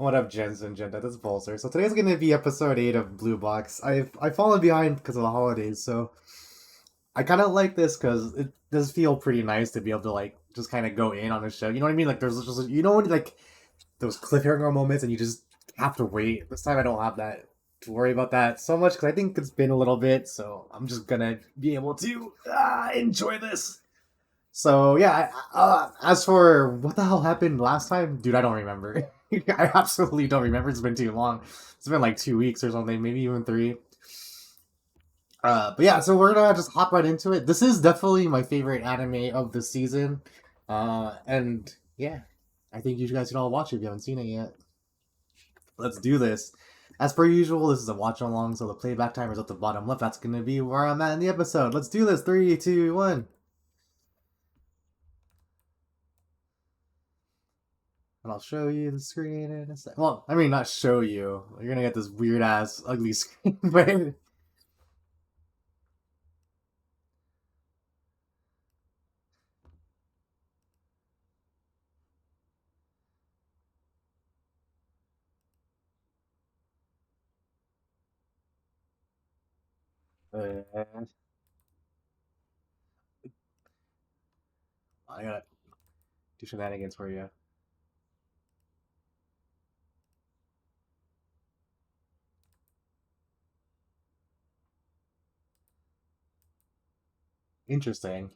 What up, Jens and Jenta? This is Pulsar. So today's gonna be episode 8 of Blue Box. I've fallen behind because of the holidays, so I kind of like this because it does feel pretty nice to be able to like just kind of go in on a show. You know what I mean? Like there's just like those cliffhanger moments, and you just have to wait. This time I don't have that to worry about that so much because I think it's been a little bit, so I'm just gonna be able to enjoy this. So yeah, as for what the hell happened last time, dude, I don't remember. I absolutely don't remember. It's been too long. It's been like 2 weeks or something, maybe even three. But yeah, so we're gonna just hop right into it. This is definitely my favorite anime of the season. And yeah, I think you guys should all watch it if you haven't seen it yet. Let's do this. As per usual, this is a watch along, so the playback timer is at the bottom left. That's gonna be where I'm at in the episode. Let's do this. Three, two, one. And I'll show you the screen in a sec. Well, I mean, not show you. You're gonna get this weird ass ugly screen, but I gotta do shenanigans for you. Interesting.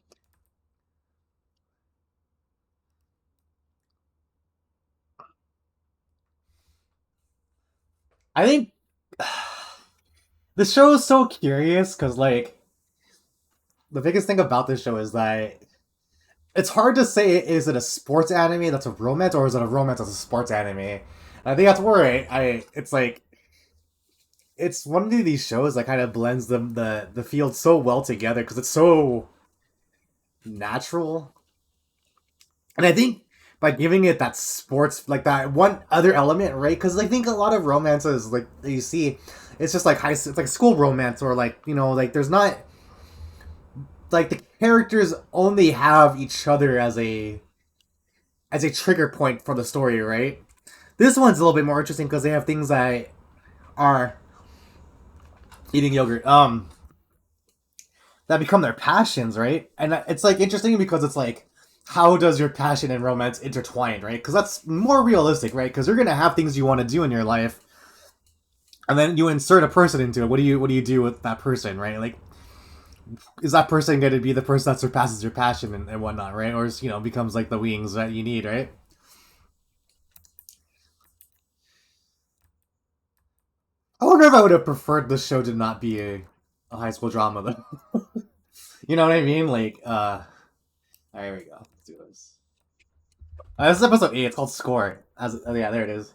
I think the show is so curious because, like, the biggest thing about this show is that it's hard to say is it a sports anime that's a romance or is it a romance that's a sports anime. And I think that's where it's like it's one of these shows that kind of blends the field so well together because it's so natural. And I think by giving it that sports, like that one other element, right? Because I think a lot of romances, like that you see, it's just like it's like school romance, or like like there's not like the characters only have each other as a trigger point for the story, right? This one's a little bit more interesting because they have things that are eating yogurt, that become their passions, right? And it's like interesting because it's like how does your passion and romance intertwine, right? Because that's more realistic, right? Because you're gonna have things you want to do in your life, and then you insert a person into it. What do you do with that person, right? Like, is that person going to be the person that surpasses your passion and whatnot, right? Or becomes like the wings that you need, right? I wonder if I would have preferred the show to not be a high school drama, though. You know what I mean? Like, there we go. Let's do this. This is episode 8. It's called Score. Yeah, there it is.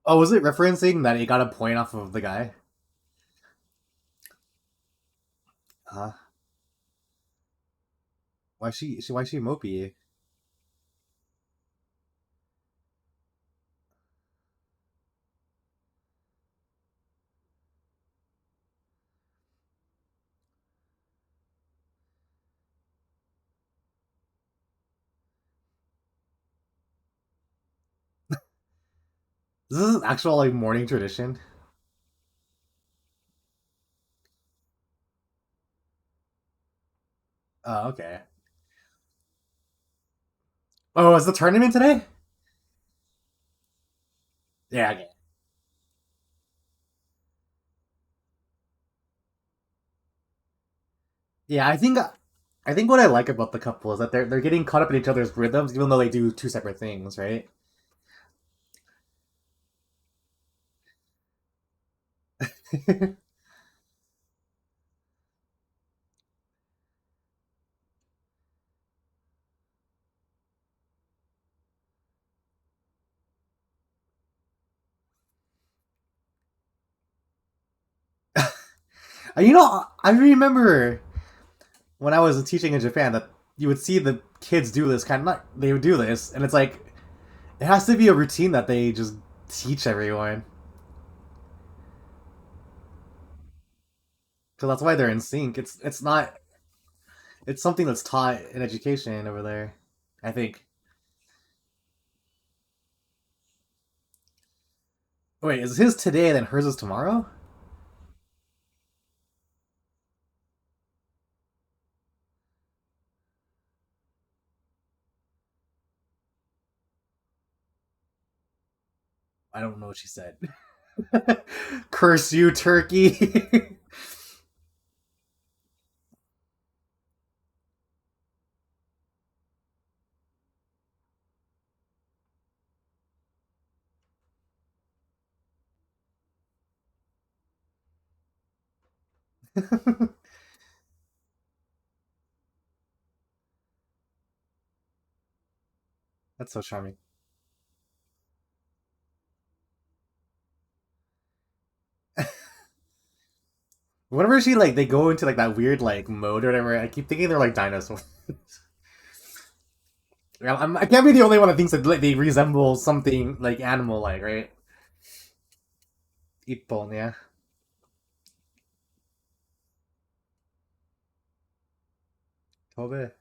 Oh, was it referencing that he got a point off of the guy? Huh? Why she mopey? This is an actual like morning tradition. Oh, okay. Oh, is the tournament today? Yeah, okay. Yeah, I think what I like about the couple is that they're getting caught up in each other's rhythms, even though they do two separate things, right? I remember when I was teaching in Japan that you would see the kids do this kind of not they would do this, and it's like it has to be a routine that they just teach everyone because that's why they're in sync. It's not it's something that's taught in education over there. I think. Wait, is his today then hers is tomorrow? I don't know what she said. Curse you, turkey. That's so charming. Whenever she like they go into like that weird like mode or whatever, I keep thinking they're like dinosaurs. I can't be the only one that thinks that like, they resemble something like animal like, right? Ippon, yeah. Tobe.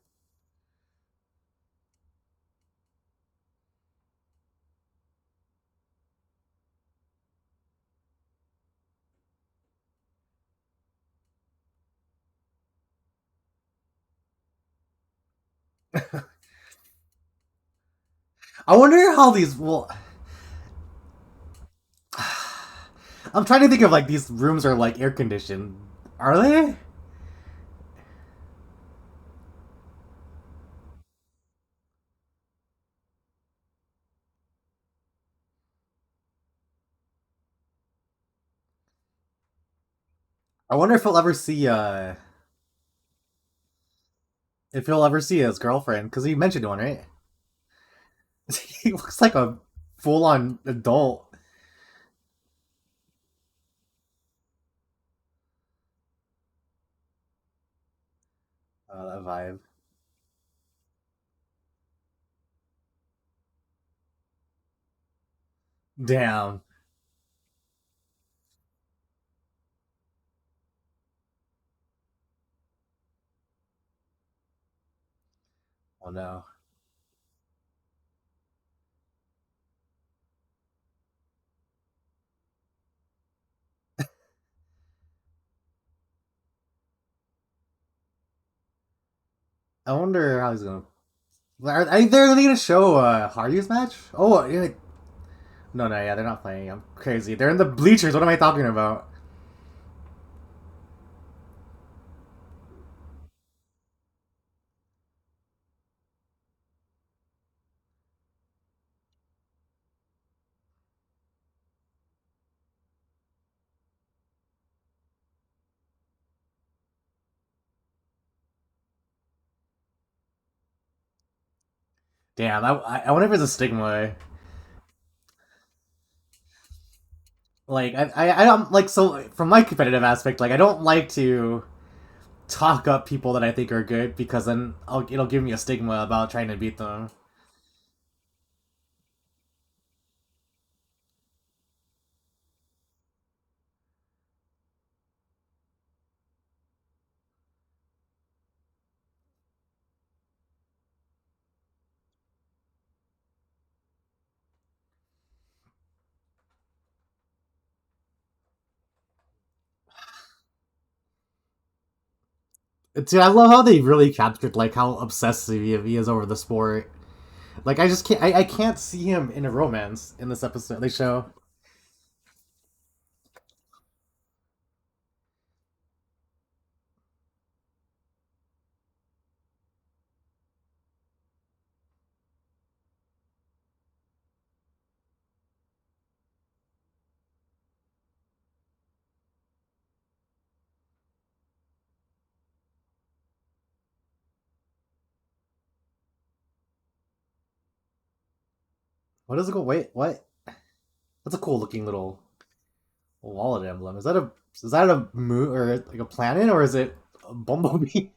I wonder how these well I'm trying to think of like these rooms are like air conditioned. Are they? I wonder if he'll ever see his girlfriend, because he mentioned one, right? He looks like a full on adult. That vibe. Damn. Oh no. I wonder how he's gonna. Are they gonna show Haryu's match? Oh yeah. No, no, yeah, they're not playing. I'm crazy. They're in the bleachers. What am I talking about? Damn, I wonder if it's a stigma. Like I don't like so from my competitive aspect. Like I don't like to talk up people that I think are good because then it'll give me a stigma about trying to beat them. Dude, I love how they really captured like how obsessive he is over the sport. Like I just can't I can't see him in a romance in this episode. They show what does it go? Wait, what? That's a cool looking little wallet emblem. Is that a moon or like a planet or is it a bumblebee?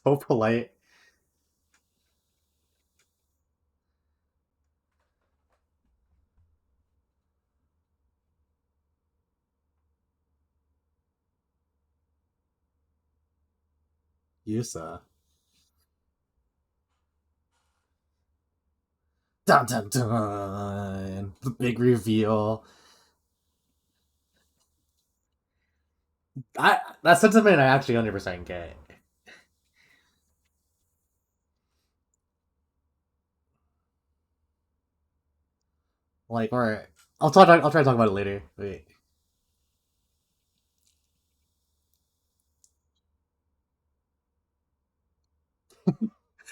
So polite. Yusa. Dun dun dun. The big reveal. That sentiment I actually 100% get. Like, all right, I'll try to talk about it later. Wait.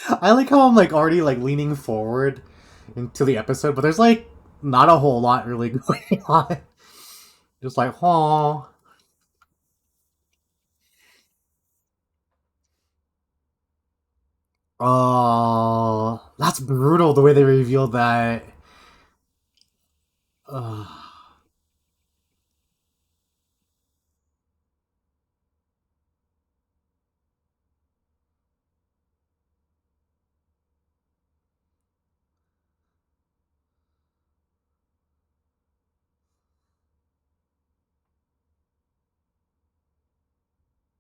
I like how I'm like already like leaning forward into the episode, but there's like not a whole lot really going on. Just like, oh, oh, that's brutal the way they revealed that. Uh,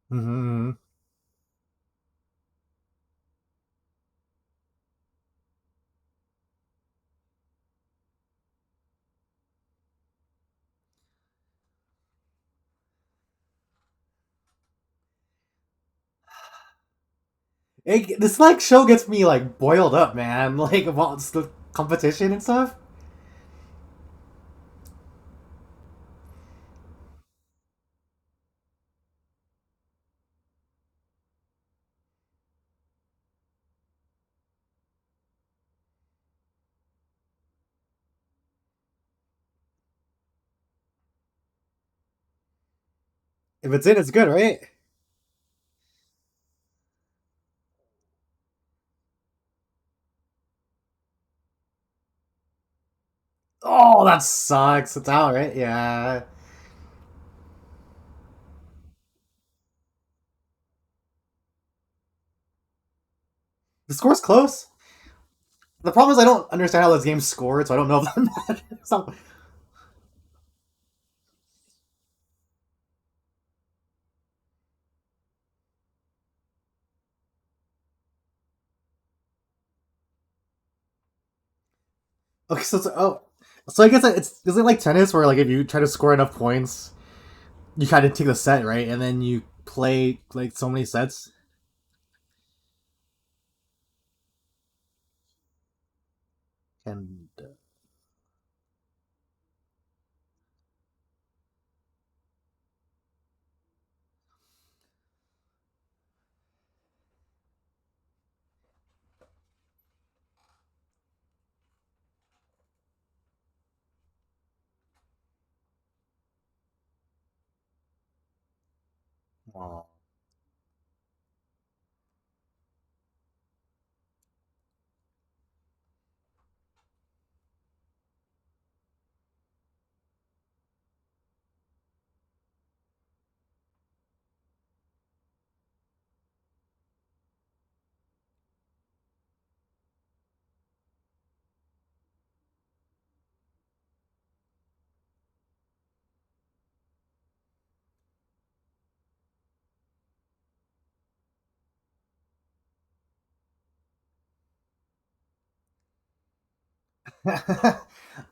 mhm. This like show gets me like boiled up, man. Like about the competition and stuff. If it's in, it's good, right? Oh, that sucks. It's out, right? Yeah. The score's close. The problem is I don't understand how those games scored, so I don't know if that matters. So, okay, so I guess it's is it like tennis where like if you try to score enough points, you kind of take the set, right, and then you play like so many sets. And oh.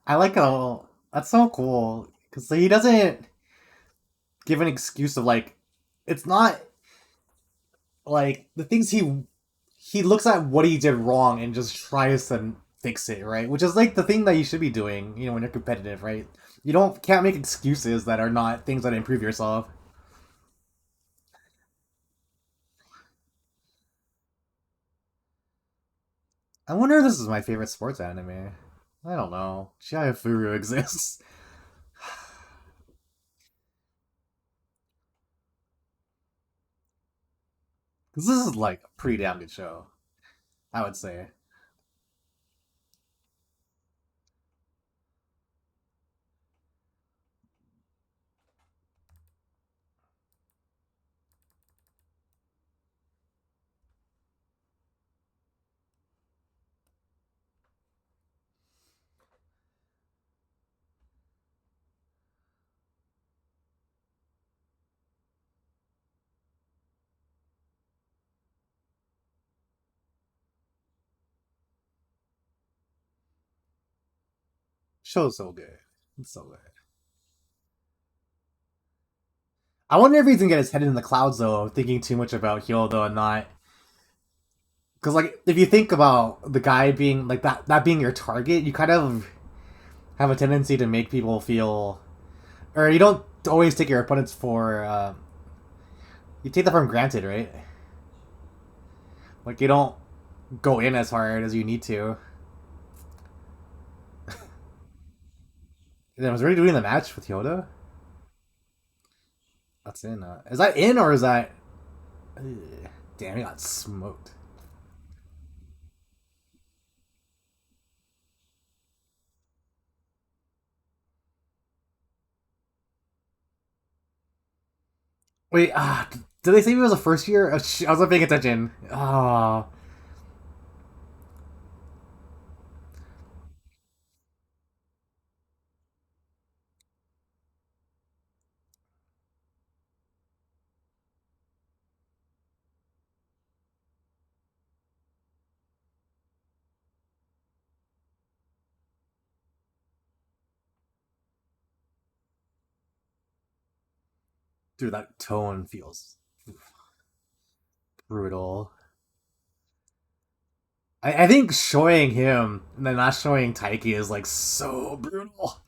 I like how that's so cool because he doesn't give an excuse of like it's not like the things he looks at what he did wrong and just tries to fix it, right? Which is like the thing that you should be doing, when you're competitive, right? You don't can't make excuses that are not things that improve yourself. I wonder if this is my favorite sports anime. I don't know. Furu exists. Because this is like a pretty damn good show, I would say. Show's so good. It's so good. I wonder if he's gonna get his head in the clouds though, thinking too much about Hyodo and not. Because like, if you think about the guy being like that being your target, you kind of have a tendency to make people feel, or you don't always take your opponents for. You take that for granted, right? Like you don't go in as hard as you need to. And I was already doing the match with Yoda. That's in. Is that in or is that? Ugh. Damn, he got smoked. Wait, did they say he was a first year? Oh, I wasn't paying attention. Ah, dude, that tone feels brutal. I think showing him and then not showing Taiki is like so brutal.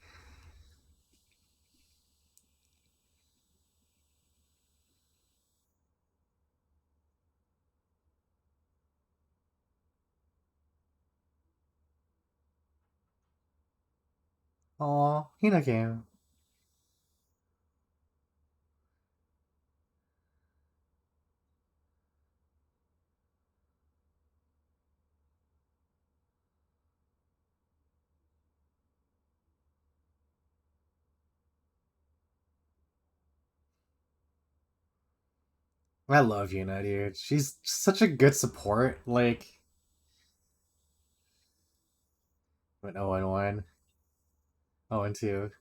Oh, Hina came. I love Yuna, dude. She's such a good support. Like, went 0 and 1, 0 and 2.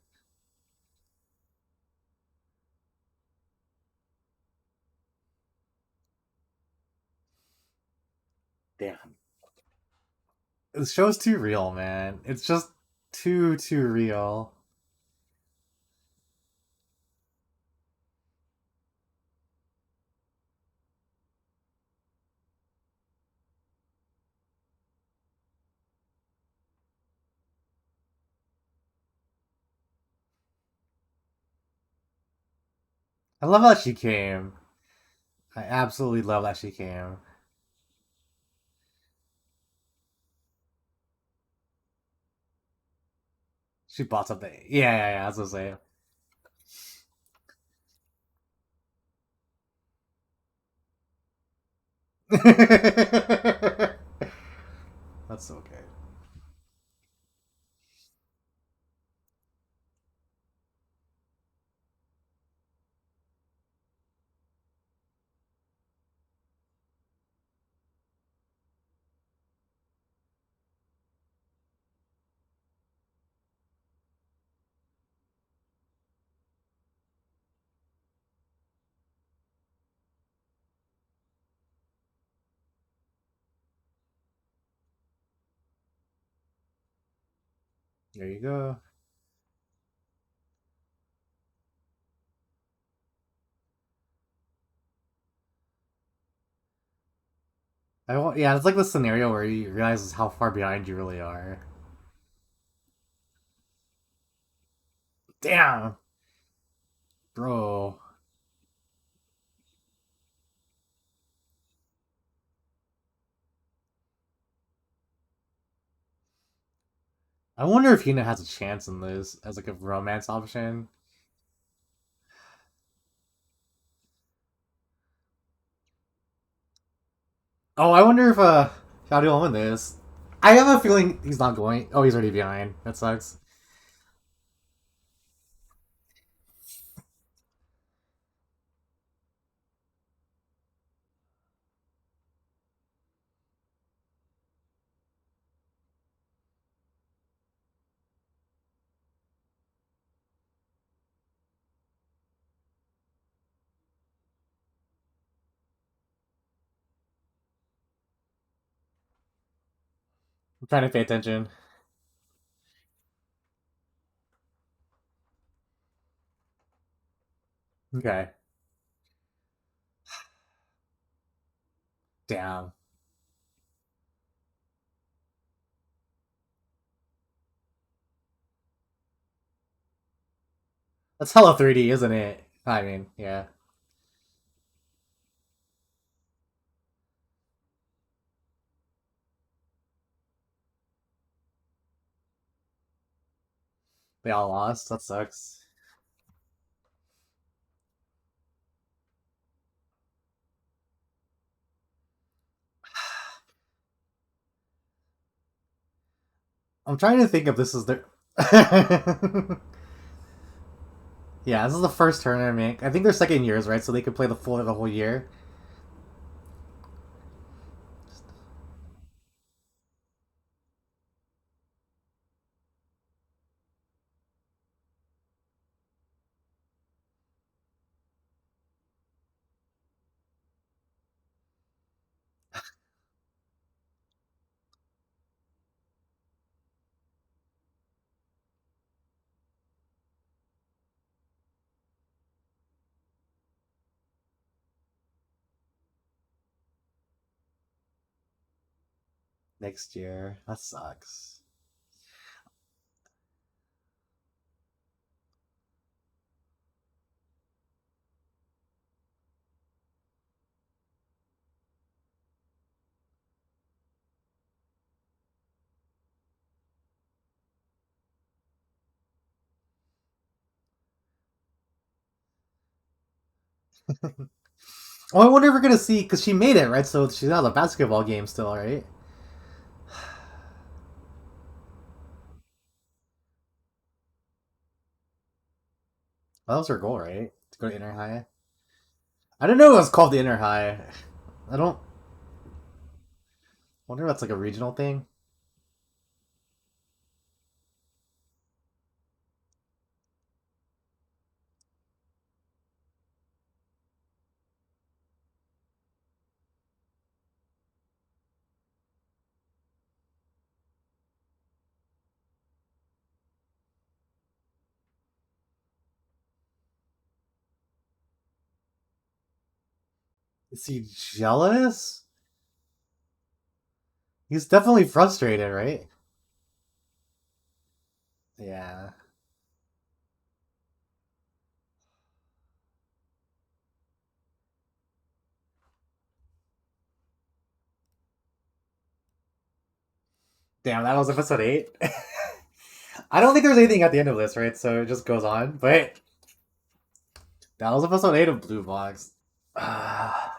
Damn. This show's too real, man. It's just too real. I love that she came. I absolutely love that she came. She bought something. Yeah, I was gonna say. That's so good. There you go. Yeah, it's like the scenario where you realize how far behind you really are. Damn, bro. I wonder if Hina has a chance in this as like a romance option. Oh, I wonder if Xiao will win this. I have a feeling he's not going. Oh, he's already behind. That sucks. I'm trying to pay attention. Okay. Damn. That's hella 3D, isn't it? I mean, yeah. They all lost. That sucks. I'm trying to think if this is their. Yeah, this is the first tournament. I think they're second years, right? So they could play the whole year next year. That sucks. Oh, I wonder if we're gonna see because she made it right, so she's out of the basketball game still, right? Well, that was her goal, right? To go to inner high. I didn't know it was called the inner high. I don't wonder if that's like a regional thing. Is he jealous? He's definitely frustrated, right? Yeah. Damn, that was episode 8. I don't think there's anything at the end of this, right? So it just goes on. But that was episode 8 of Blue Box. I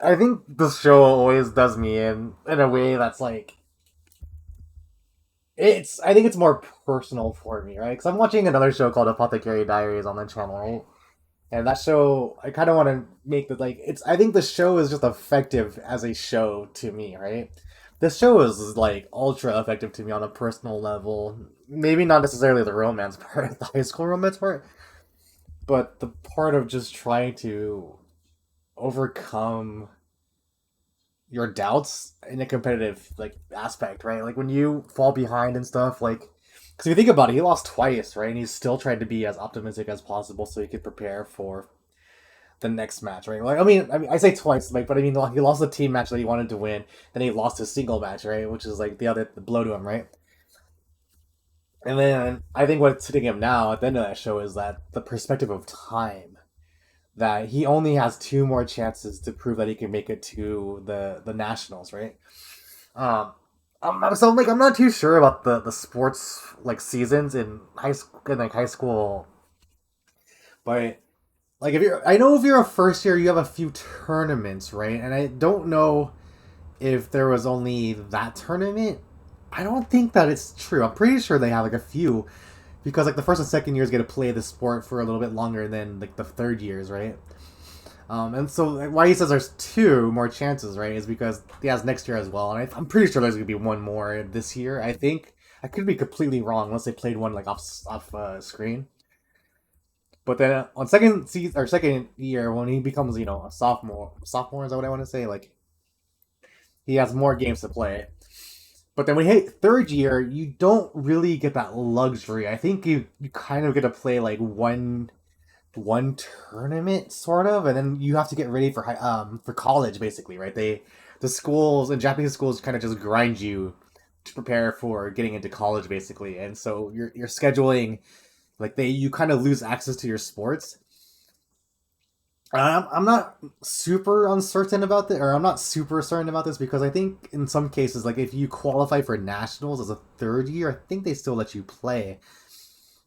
I think the show always does me in a way that's like it's. I think it's more personal for me, right? Because I'm watching another show called Apothecary Diaries on the channel, right? And that show, I kind of want to make the like. It's. I think the show is just effective as a show to me, right? This show is like ultra effective to me on a personal level. Maybe not necessarily the romance part, the high school romance part, but the part of just trying to overcome your doubts in a competitive like aspect, right? Like when you fall behind and stuff, like because if you think about it, he lost twice, right? And he's still trying to be as optimistic as possible so he could prepare for the next match, right? Like I mean, I say twice, like, but I mean, he lost the team match that he wanted to win, then he lost his single match, right? Which is like the blow to him, right? And then I think what's hitting him now at the end of that show is that the perspective of time that he only has two more chances to prove that he can make it to the nationals, right? Um, so like I'm not too sure about the sports like seasons in high school, but like if you're I know if you're a first year you have a few tournaments, right? And I don't know if there was only that tournament. I don't think that it's true. I'm pretty sure they have like a few because like the first and second years get to play the sport for a little bit longer than like the third years, right? And so like, why he says there's two more chances, right, is because he has next year as well, and I'm pretty sure there's gonna be one more this year. I think I could be completely wrong unless they played one like off screen. But then on second season or second year when he becomes a sophomore is that what I want to say? Like he has more games to play. But then when you hit third year, you don't really get that luxury. I think you kind of get to play like one tournament sort of, and then you have to get ready for college basically, right? The schools and Japanese schools kind of just grind you to prepare for getting into college basically, and so you're scheduling like they you kind of lose access to your sports. I'm not super uncertain about this, or I'm not super certain about this because I think in some cases, like if you qualify for nationals as a third year, I think they still let you play.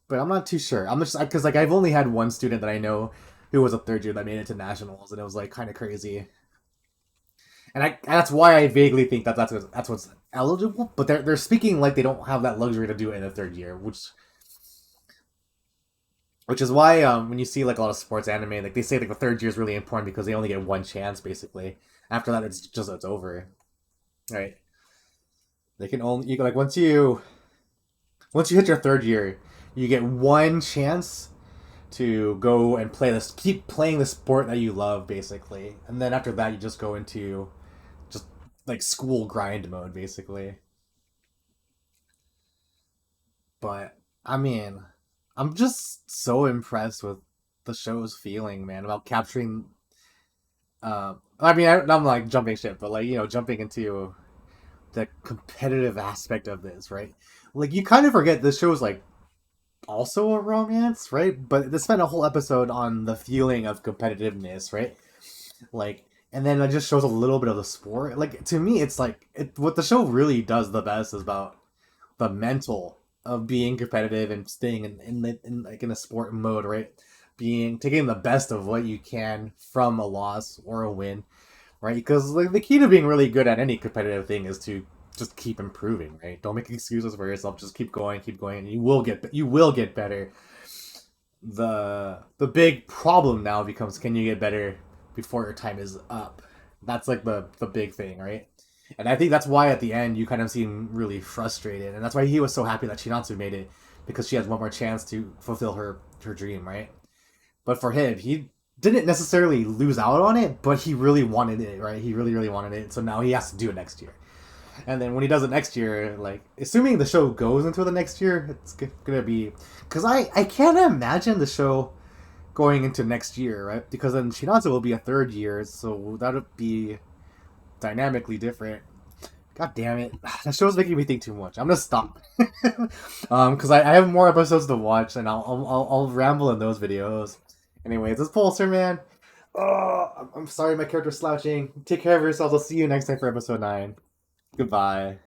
But I'm not too sure. I'm just because like I've only had one student that I know who was a third year that made it to nationals, and it was like kind of crazy. And that's why I vaguely think that that's what's eligible. But they're speaking like they don't have that luxury to do it in the third year, which is why when you see like a lot of sports anime, like they say like the third year is really important because they only get one chance basically. After that, it's over, right? They can only like once you hit your third year, you get one chance to go and keep playing the sport that you love basically, and then after that, you just go into just like school grind mode basically. But I mean, I'm just so impressed with the show's feeling, man, about capturing. I mean, I'm like jumping ship, but like jumping into the competitive aspect of this, right? Like you kind of forget this show is like also a romance, right? But they spent a whole episode on the feeling of competitiveness, right? Like, and then it just shows a little bit of the sport. Like to me, it's like what the show really does the best is about the mental of being competitive and staying in like in a sport mode, right? Being taking the best of what you can from a loss or a win, right? Because like the key to being really good at any competitive thing is to just keep improving, right? Don't make excuses for yourself. Just keep going, and you will get better. The big problem now becomes can you get better before your time is up? That's like the big thing, right? And I think that's why at the end you kind of seem really frustrated, and that's why he was so happy that Chinatsu made it because she has one more chance to fulfill her dream, right? But for him, he didn't necessarily lose out on it, but he really wanted it, right? He really wanted it, so now he has to do it next year. And then when he does it next year, like assuming the show goes into the next year, it's gonna be because I can't imagine the show going into next year, right? Because then Shinatsu will be a third year, so that would be dynamically different. God damn it, that show's making me think too much. I'm gonna stop. Because I have more episodes to watch, and I'll ramble in those videos. Anyways, this Pulsar man. Oh, I'm sorry, my character's slouching. Take care of yourselves. I'll see you next time for episode 9. Goodbye.